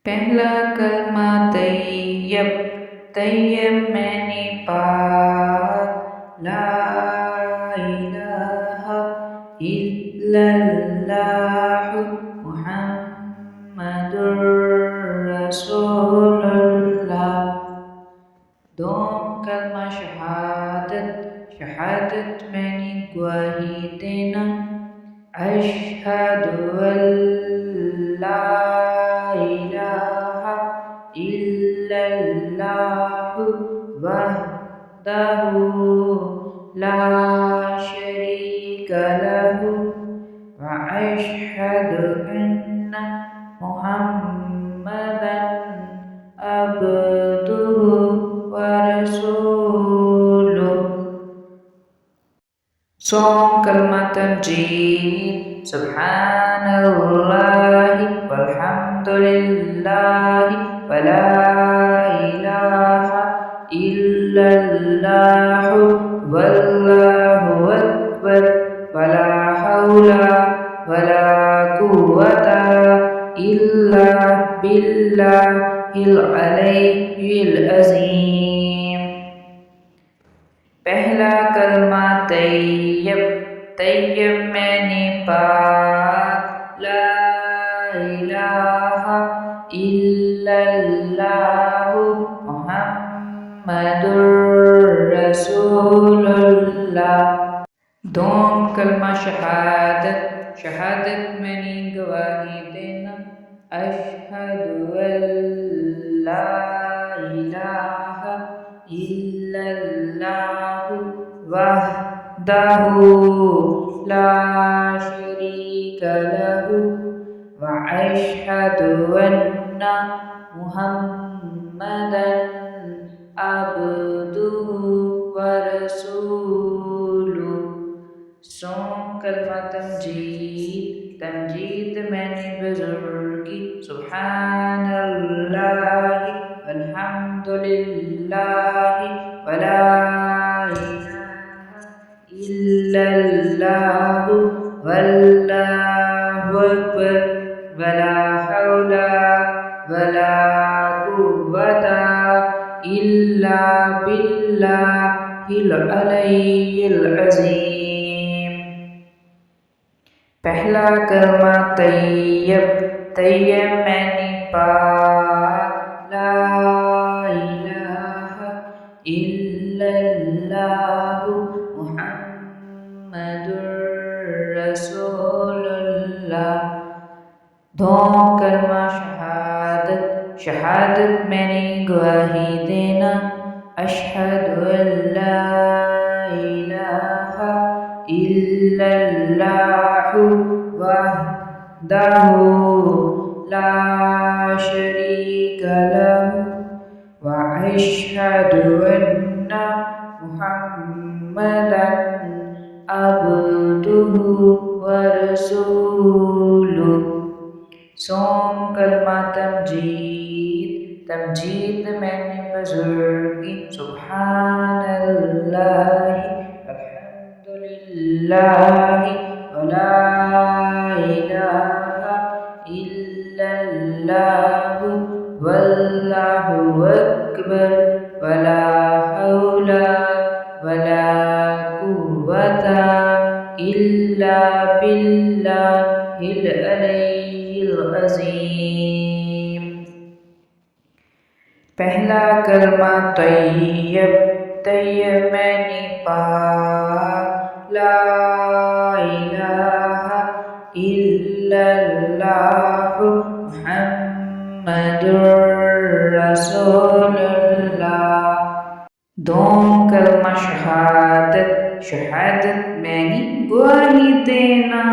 پہلا کلمہ طیب، طیب معنی پاک، لا الہ الا اللہ محمد رسول اللہ۔ دوم کلمہ شہادت، شہادت معنی گواہی دینا، اشہد ان لا الہ الا اللہ وحدہ لا شریک لہ واشہد ان محمدا عبدہ ورسولہ۔ سوم کلمہ تمجید، سبحان اللہ والحمد للہ ولا الہ الا اللہ واللہ اکبر ولا حول ولا قوۃ الا باللہ العلی العظیم۔ پہلا کلمہ طیب، طیب معنی پاک، لا الہ الا اللہ محمد رسول اللہ۔ دوم کلمہ شہادت، شہادت معنی گواہی دینا، اشہد ان لا الہ الا اللہ وحدہ لا شریک لہ واشہد ان محمدا عبدہ ورسولہ۔ سوم کلمہ تمجید، تمجید معنی بزرگی، سبحان اللہ والحمد للہ ولا الہ الا اللہ واللہ اکبر ولا حول ولا قوۃ الا باللہ العلی العظیم۔ پہلا کلمہ طیب، طیب معنی پاک، لا الہ الا اللہ محمد رسول اللہ۔ دوم کلمہ شہادت، شہادت معنی گواہی دینا، اشہد ان لا الہ الا اللہ وحدہ لا شریک لہ واشہد ان محمدا عبدہ ورسولہ۔ سوم کلمہ تمجید، تمجید معنی بزرگی، سبحان اللہ الحمد للہ ولا الہ الا اللہ واللہ اکبر ولا حول ولا قوۃ الا باللہ العلی العظیم۔ پہلا کلمہ طیب، طیب معنی پاک، لا الہ الا اللہ محمد رسول اللہ۔ دوم کلمہ شہادت، شہادت معنی گواہی دینا،